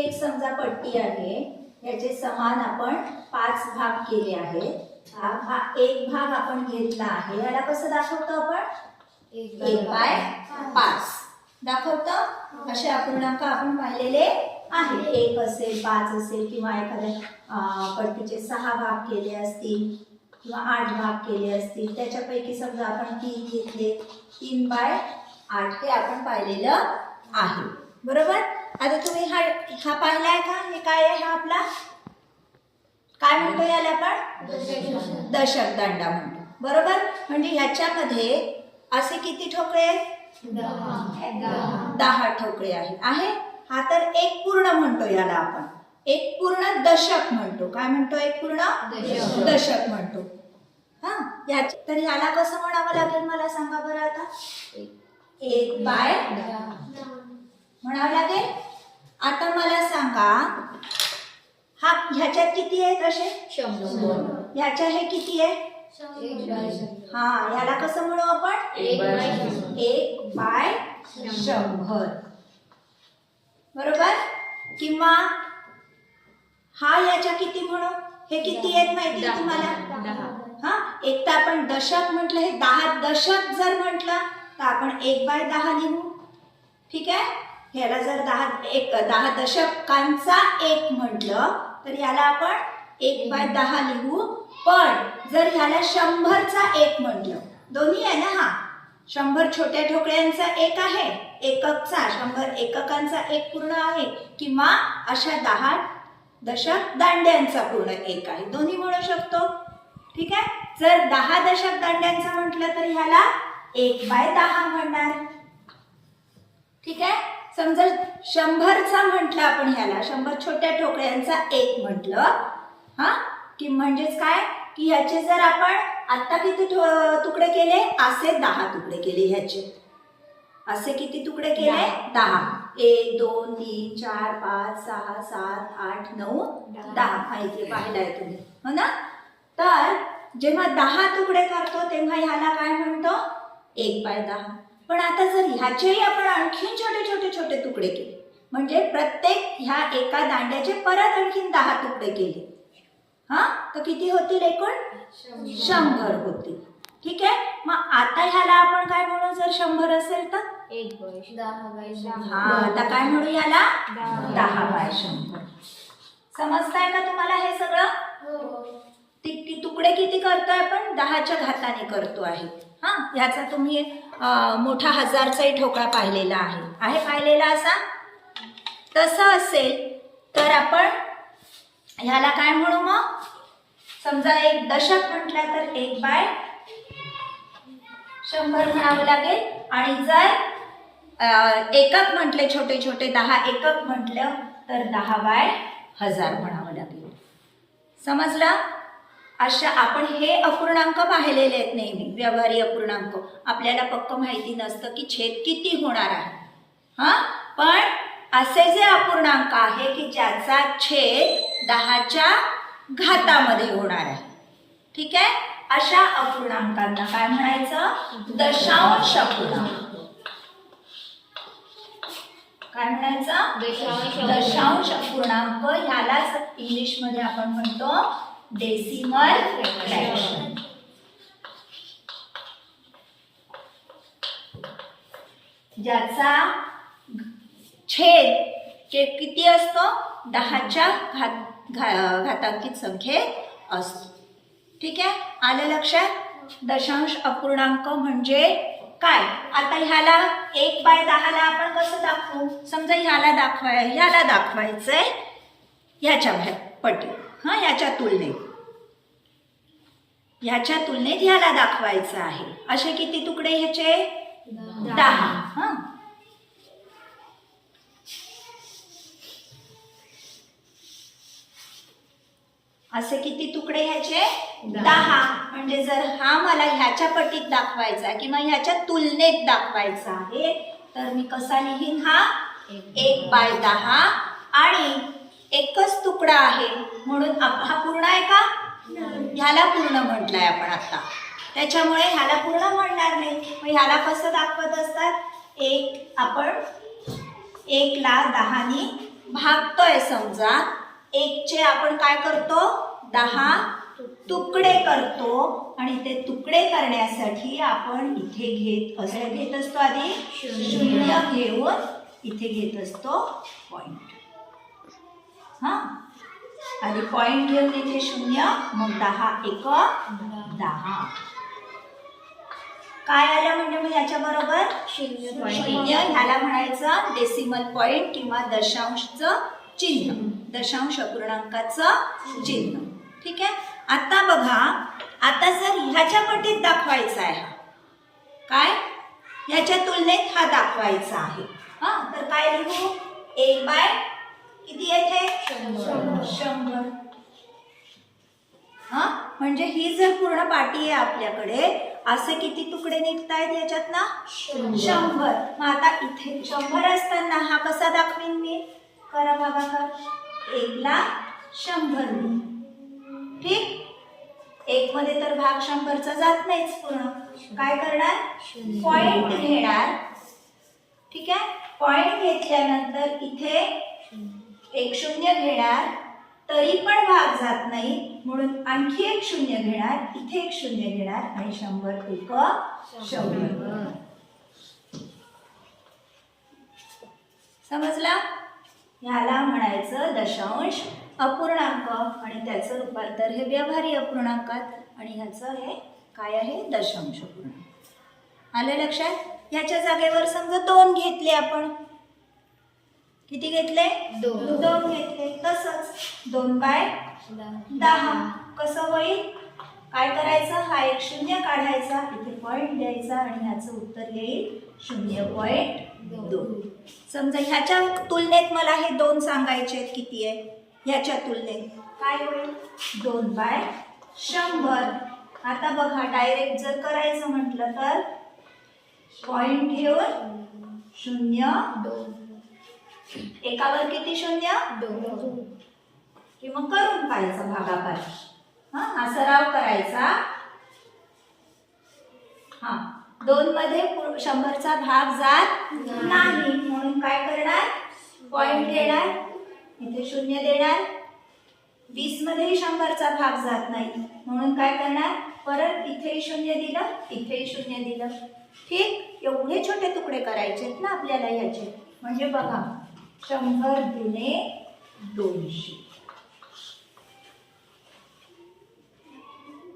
एक समजा पट्टी आहे, याचे समान आपण 5 भाग केले आहेत। हा एक भाग आपण घेतला आहे, याला कसं दाखवतो आपण? 1/5 दाखवतो। असे अपूर्णांक आपण पाहिलेले आहे, 1 असेल, 5 असेल किंवा एखाद्या पट्टीचे 6 भाग केले असतील किंवा 8 भाग केले असतील, त्याच्यापैकी समजा आपण 3 घेतले, 3/8 हे आपण पाहिलेलं आहे, बरोबर। आता तुम्ही हा पाहिलाय का? हे काय आहे? हा आपला काय म्हणतो याला आपण? दशक दांडा म्हणतो, बरोबर। म्हणजे ह्याच्यामध्ये असे किती ठोकळे आहेत? 10 ठोकळे आहे। हा तर एक पूर्ण म्हणतो याला आपण, एक पूर्ण दशक म्हणतो। काय म्हणतो? एक पूर्ण दशक म्हणतो। हा, तर याला कसं म्हणावं लागेल मला सांगा बरं आता? 1/10 म्हणावं लागेल। आता मला सांगा, हा ह्याच्यात किती आहेत असे? 100। ह्याच्या हे किती आहे? 1/100। याला कसं म्हणू आपण? 1/100, बरोबर। किंवा हा याच्या किती म्हणू? हे किती आहेत माहिती आहे तुम्हाला? 10। एक तर आपण दशक म्हटलं, हे 10 दशक जर म्हटलं तर आपण 1/10 लिहू, ठीक आहे। ह्याला जर 10 दशकांचा 1 म्हटलं तर याला आपण 1/10 लिहू। पण जर ह्याला 100चा 1 म्हटलं, दोन्ही आहे ना, हा 100 छोट्या ठोकळ्यांचा 1 आहे, एककचा 100 एककांचा 1 पूर्ण आहे, किंवा अशा 10 दशक दांड्यांचा पूर्ण 1 आहे, दोन्ही म्हणू शकतो, ठीक आहे। जर 10 दशक दांड्यांचा म्हटलं तर ह्याला 1/10 म्हणणार, ठीक आहे। समजा 100चा म्हटलं आपण, ह्याला 100 छोट्या ठोकळ्यांचा 1 म्हटलं, की म्हणजेच काय की ह्याचे जर आपण आता किती तुकडे केले? असे 10 तुकडे केले ह्याचे। असे किती तुकडे केले? 10। 1 2 3 4 5 6 7 8 9 10 माहिती पाहिलाय तुम्ही, हो ना। तर जेव्हा 10 तुकडे करतो तेव्हा ह्याला काय म्हणतो? 1/10। पण आता जर ह्याचेही आपण आणखीन छोटे छोटे छोटे तुकडे केले, म्हणजे प्रत्येक ह्या एका दांड्याचे परत आणखीन 10 तुकडे केले, तर किती होतील? एकूण 100 होतील, ठीक आहे। मग आता ह्याला आपण काय म्हणू? जर 100 असेल तर 1/10। आता काय म्हणू याला? 10/100। समजताय का तुम्हाला हे सगळं? तुकडे किती करतोय आपण? 10च्या घाताने करतो आहे। ह्याचा तुम्ही मोठा 1000चाही ठोकळा पाहिलेला आहे पाहिलेला असा। तसं असेल तर आपण ह्याला काय म्हणू? मग समजा एक दशक म्हटलं तर 1/100 म्हणावं लागेल, आणि जर एकक म्हटले, छोटे छोटे 10 एकक म्हटलं तर 10/1000 म्हणावं लागेल। समजलं? अशा आपण हे अपूर्णांक पाहिलेले आहेत नेहमी, व्यवहारी अपूर्णांक। आपल्याला पक्क माहिती नसतं की छेद किती होणार आहे, पण असे जे अपूर्णांक आहे की ज्याचा छेद 10च्या घातामध्ये होणार आहे, ठीक आहे, अशा अपूर्णांकांना काय म्हणायचं? दशांश अपूर्णांक। काय म्हणायचं? दशांश अपूर्णांक। ह्यालाच इंग्लिशमध्ये आपण म्हणतो डेसिमल फ्रॅक्शन। ज्याचा छेद किती असतो? 10च्या घातांकित संख्येत असतो, ठीक आहे। आलं लक्षात? दशांश अपूर्णांक म्हणजे काय? आता ह्याला 1/10 आपण कसं दाखवू? समजा ह्याला दाखवायचंय ह्याच्या पटीत, ह्याच्या तुलनेत ह्याला दाखवायचं आहे। असे किती तुकडे ह्याचे? 10। असे किती तुकडे ह्याचे? 10। म्हणजे जर हा मला ह्याच्या पटीत दाखवायचा किंवा ह्याच्या तुलनेत दाखवायचा आहे तर मी कसा लिहीन? हा 1/10, आणि एकच तुकडा आहे म्हणून हा पूर्ण आहे का? ह्याला पूर्ण म्हटलंय आपण आता, त्याच्यामुळे ह्याला पूर्ण म्हणणार नाही। मग ह्याला कसं दाखवत असतात? आपण 1 ला 10 नी भागतोय समजा, 1चे आपण काय करतो 10 तुकडे करतो आणि ते तुकडे करण्यासाठी आपण इथे घेत असतो आधी शून्य घेऊन इथे घेत असतो पॉइंट. हा, आधी पॉइंट घेऊन इथे शून्य, मग 10 एक 10. काय आलं म्हणजे मग याच्या बरोबर शून्य. ह्याला म्हणायचं डेसिमल पॉइंट किंवा दशांशचं चिन्ह, दशांश अपूर्णांकाचं चिन्ह. ठीक आहे. आता बघा, आता जर ह्याच्या पटीत दाखवायचा आहे, काय ह्याच्या तुलनेत हा दाखवायचा आहे, हा, तर काय लिहू 1 बाय किती येते 100. हा, म्हणजे ही जर पूर्ण पाटी आहे आपल्याकडे, असे किती तुकडे निघतायत याच्यात ना 100. मग आता इथे 100 असताना हा कसा दाखवीन मी, करा भागाकार, 1 ला 100. ठीक, 1 मध्ये तर भाग 100चा जात नाहीच पूर्ण. काय करणार, पॉइंट घेणार. ठीक आहे, पॉइंट घेतल्यानंतर इथे 1 शून्य घेणार, तरी पण भाग जात नाही म्हणून आणखी 1 शून्य घेणार, इथे 1 शून्य घेणार आणि 100 एक 100. समजला. ह्याला म्हणायचं दशांश अपूर्णांक आणि त्याचं रूपांतर हे व्यवहारी अपूर्णांकात आणि ह्याचं हे काय आहे दशांश अपूर्णांक. आलं लक्षात. ह्याच्या जागेवर समजा 2 घेतले आपण, किती घेतले 2 घेतले. तसंच 2 बाय 10 कसं होईल, काय करायचं, हा 1 शून्य काढायचा, इथे पॉइंट द्यायचा आणि ह्याचं उत्तर येईल 0.2. समजा ह्याच्या तुलनेत मला हे 2 सांगायचे किती आहे, ह्याच्या तुलनेत काय होईल 2 बाय 100. आता बघा, डायरेक्ट जर करायचं म्हटलं तर पॉइंट घेऊन 0 2, एकावर किती 0 2, किंवा करून पाहायचा भागाकार. हा सराव करायचा. हा, 2 मध्ये 100चा भाग जात नाही म्हणून काय करणार, पॉइंट घेणार, इथे 0 देणार. 20 मध्ये 100चा भाग जात नाही म्हणून काय करणार, परत इथे 0 दिलं, इथे 0 दिलं. ठीक, एवढे छोटे तुकडे करायचे ना आपल्याला याचे. म्हणजे बघा 100 गुणे 200.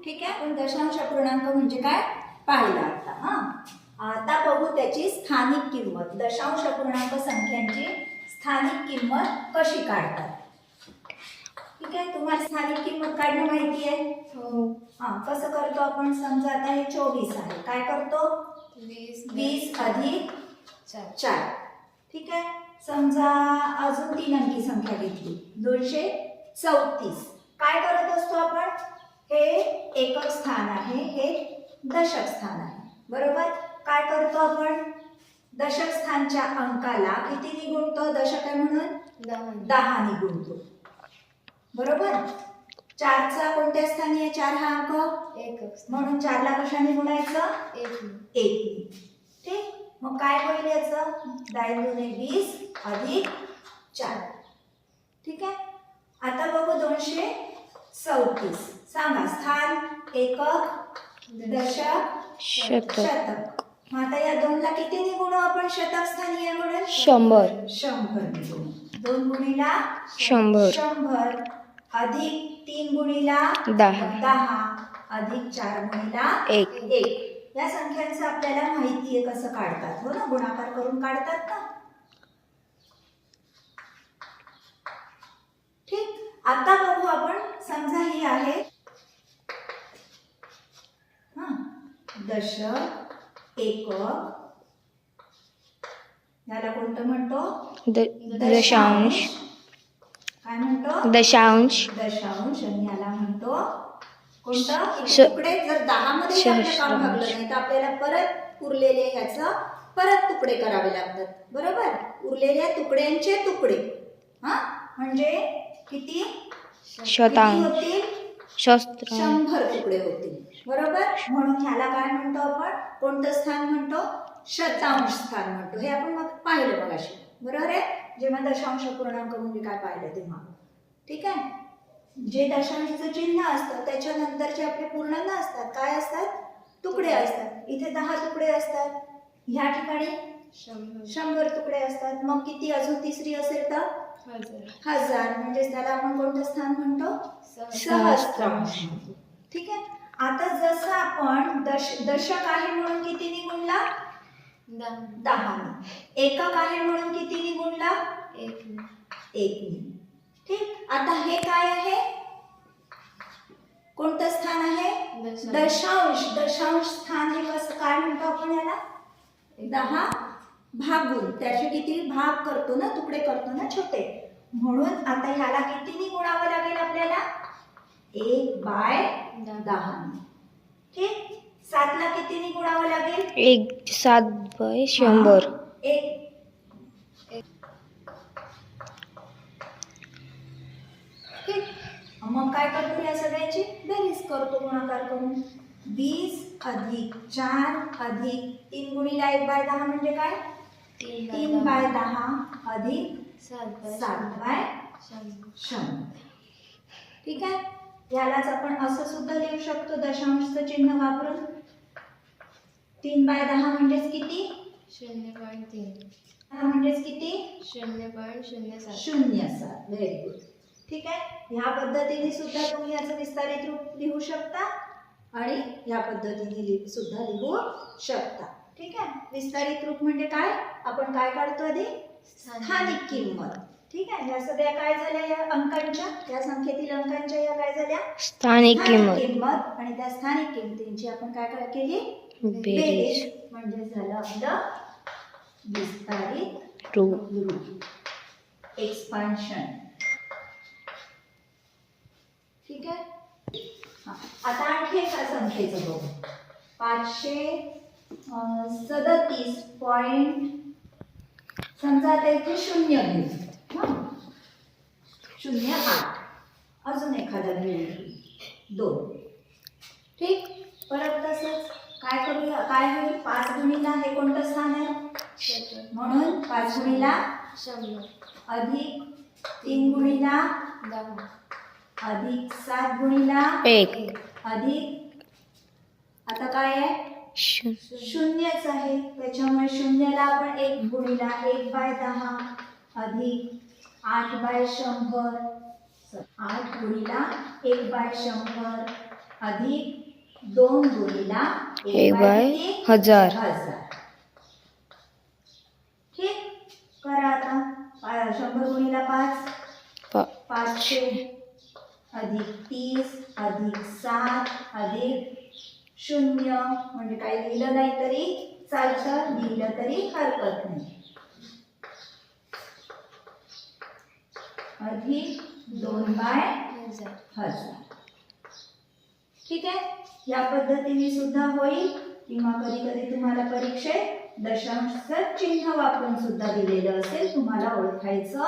ठीक आहे. पण दशांश अपूर्णांक म्हणजे काय पाहिलं आता. हा, आता बघू त्याची स्थानिक किंमत. दशांश अपूर्णांक संख्यांची स्थानिक किंमत कशी काढतात. ठीक आहे, तुम्हाला स्थानिक किंमत काढणं माहिती आहे. हा, कसं करतो आपण, समजा आता हे 24 आहे, काय करतो 20 अधिक 4. ठीक आहे, समजा अजून 3 अंकी संख्या घेतली 234. काय करत असतो आपण, हे एकक स्थान आहे, हे दशक स्थान आहे, बरोबर. काय करतो आपण, दशक स्थानच्या अंकाला किती गुणतो, दशक आहे म्हणून 10 ने गुणतो, बरोबर. 4चा कोणत्या स्थानी आहे, 4 हा अंक एकक, म्हणून 4 ला कशाने गुणायचं 1. ठीक, मग काय होईल याचं 10 गुणे 20 अधिक 4. ठीक आहे. आता बघू 234. सांगा स्थान, एकक, दशक, शतक. मग आता या 2 ला किती ने गुणू आपण, शतक स्थानी आहे म्हणून 100 ने गुणू. 2 गुणीला 100 अधिक 3 गुणीला 10 अधिक 4 गुणीला 1. या संख्यांचं आपल्याला माहिती आहे कसं काढतात, हो ना, गुणाकार करून काढतात ना. ठीक, आता बघू आपण, समजा ही आहे दशक, एकक, याला कोणतं म्हणतो दशांश. काय म्हणतो दशांश. आणि याला म्हणतो कोणतं, तुकडे. जर 10 मध्ये आपलं काम भागलं नाही तर आपल्याला परत उरलेले ह्याचं परत तुकडे करावे लागतात, बरोबर. उरलेल्या तुकड्यांचे तुकडे, हा, म्हणजे किती होतील, 100 तुकडे होतील, बरोबर. म्हणून ह्याला काय म्हणतो आपण, कोणतं स्थान म्हणतो, शतांश स्थान म्हणतो. हे आपण मग पाहिलं मगाशी, बरोबर आहे. जेव्हा दशांश पूर्णांक म्हणजे काय पाहिलं तेव्हा. ठीक आहे. जे दशांशचं चिन्ह असतं त्याच्यानंतरचे आपले पूर्ण नसतात, काय असतात, तुकडे असतात. इथे 10 तुकडे असतात, ह्या ठिकाणी 100 तुकडे असतात. मग किती अजून तिसरी असेल तर 1000, म्हणजे त्याला आपण कोणतं स्थान म्हणतो, सहस्त्रांश. ठीक आहे. आता जसं आपण दशक आहे म्हणून कितीने गुणला, 10. एकक आहे म्हणून कितीने गुणला, 1. ठीक. आता हे काय आहे, कोणतं स्थान आहे, दशांश. दशांश स्थान हे कसं काय म्हणतो आपण याला, 10 भागून त्याचे किती भाग करतो ना, तुकडे करतो ना छोटे, म्हणून आता ह्याला कितीने गुणावं लागेल आपल्याला, 1/10. ठीक. 7 ला कितीने गुणावं लागेल, 7/100. ठीक. मग काय करतो, या सगळ्याची बेरीज करतो गुणाकार करून. 20 अधिक 4 अधिक 3 गुणिले 1/10 म्हणजे काय, 3/10 अधिक 7/100. ठीक आहे. यालाच आपण असं सुद्धा लिहू शकतो दशांशचं चिन्ह वापरून. 3/10 म्हणजेच किती, 0.3 म्हणजेच किती, 0.07. Very good. ठीक आहे. ह्या पद्धतीने सुद्धा तुम्ही याचं विस्तारित रूप लिहू शकता आणि ह्या पद्धतीने सुद्धा लिहू शकता. ठीक आहे. विस्तारित रूप म्हणजे काय, आपण काय काढतो आधी, स्थानिक किंमत. ठीक आहे. या सगळ्या काय झाल्या, या अंकांच्या, या संख्येतील अंकांच्या या काय झाल्या, स्थानिक किंमत. आणि त्या स्थानिक किमतींची आपण काय केली, बेरीज. म्हणजे झालं आपलं विस्तारित रूप. एक्सपान्शन. ठीक आहे. आता आणखी एका संख्येचं बघू. 537 पॉइंट, समजा आता इथे 0 घेऊ, 0.8. अजून एखादा घेऊ, 2. ठीक. परत तसंच काय करूया, काय होईल, 5 गुणिला हे कोणतं स्थान आहे, म्हणून 5 गुणिला 100 अधिक 3 गुणिला 10 अधिक 7 गुणिला 1 अधिक, आता काय आहे, शून्यच आहे, त्याच्यामुळे शून्याला आपण 1 गुणिला 1/10 अधिक 8/100, 8 गुणिला 1/100 अधिक 2 गुणिला 1/1000. ठीक. करा आता. 100 गुणिला 5 500 अधिक 30 अधिक 7 अधिक 0, म्हणजे काही लिहिलं नाही तरी चालतं, लिहिलं तरी हरकत नाही, अधिक 2/1000. ठीक आहे. या पद्धतीने सुद्धा होईल, किंवा कधी कधी तुम्हाला परीक्षेत दशांशचं चिन्ह वापरून सुद्धा दिलेलं असेल, तुम्हाला ओळखायचं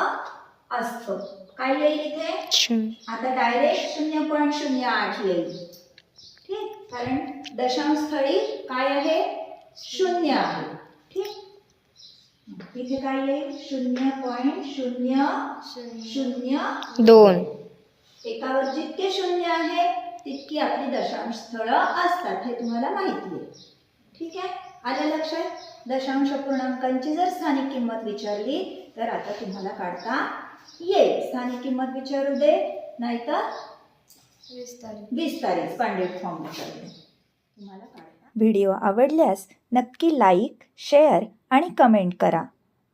असतं. काय येईल इथे, आता डायरेक्ट 0.08 येईल. ठीक. कारण दशांश स्थळी काय आहे, 0 आहे. ठीक. इथे काय येईल, 0.002. एकावर जितके 0 आहे तितकी आपली दशांश स्थळं असतात, हे तुम्हाला माहिती आहे. ठीक आहे. आलं लक्षात. दशांश पूर्णांकांची जर स्थानिक किंमत विचारली तर आता तुम्हाला काढता येईल. स्थानिक किंमत विचारू दे, नाहीतर विस्तारित स्टँडर्ड फॉर्म विचारू दे, तुम्हाला काढता. व्हिडिओ आवडल्यास नक्की लाईक, शेअर आणि कमेंट करा.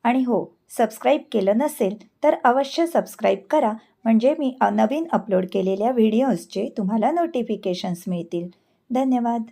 आणि हो, सबस्क्राईब केलं नसेल तर अवश्य सबस्क्राईब करा, म्हणजे मी नवीन अपलोड केलेल्या व्हिडिओजचे तुम्हाला नोटिफिकेशन्स मिळतील. धन्यवाद.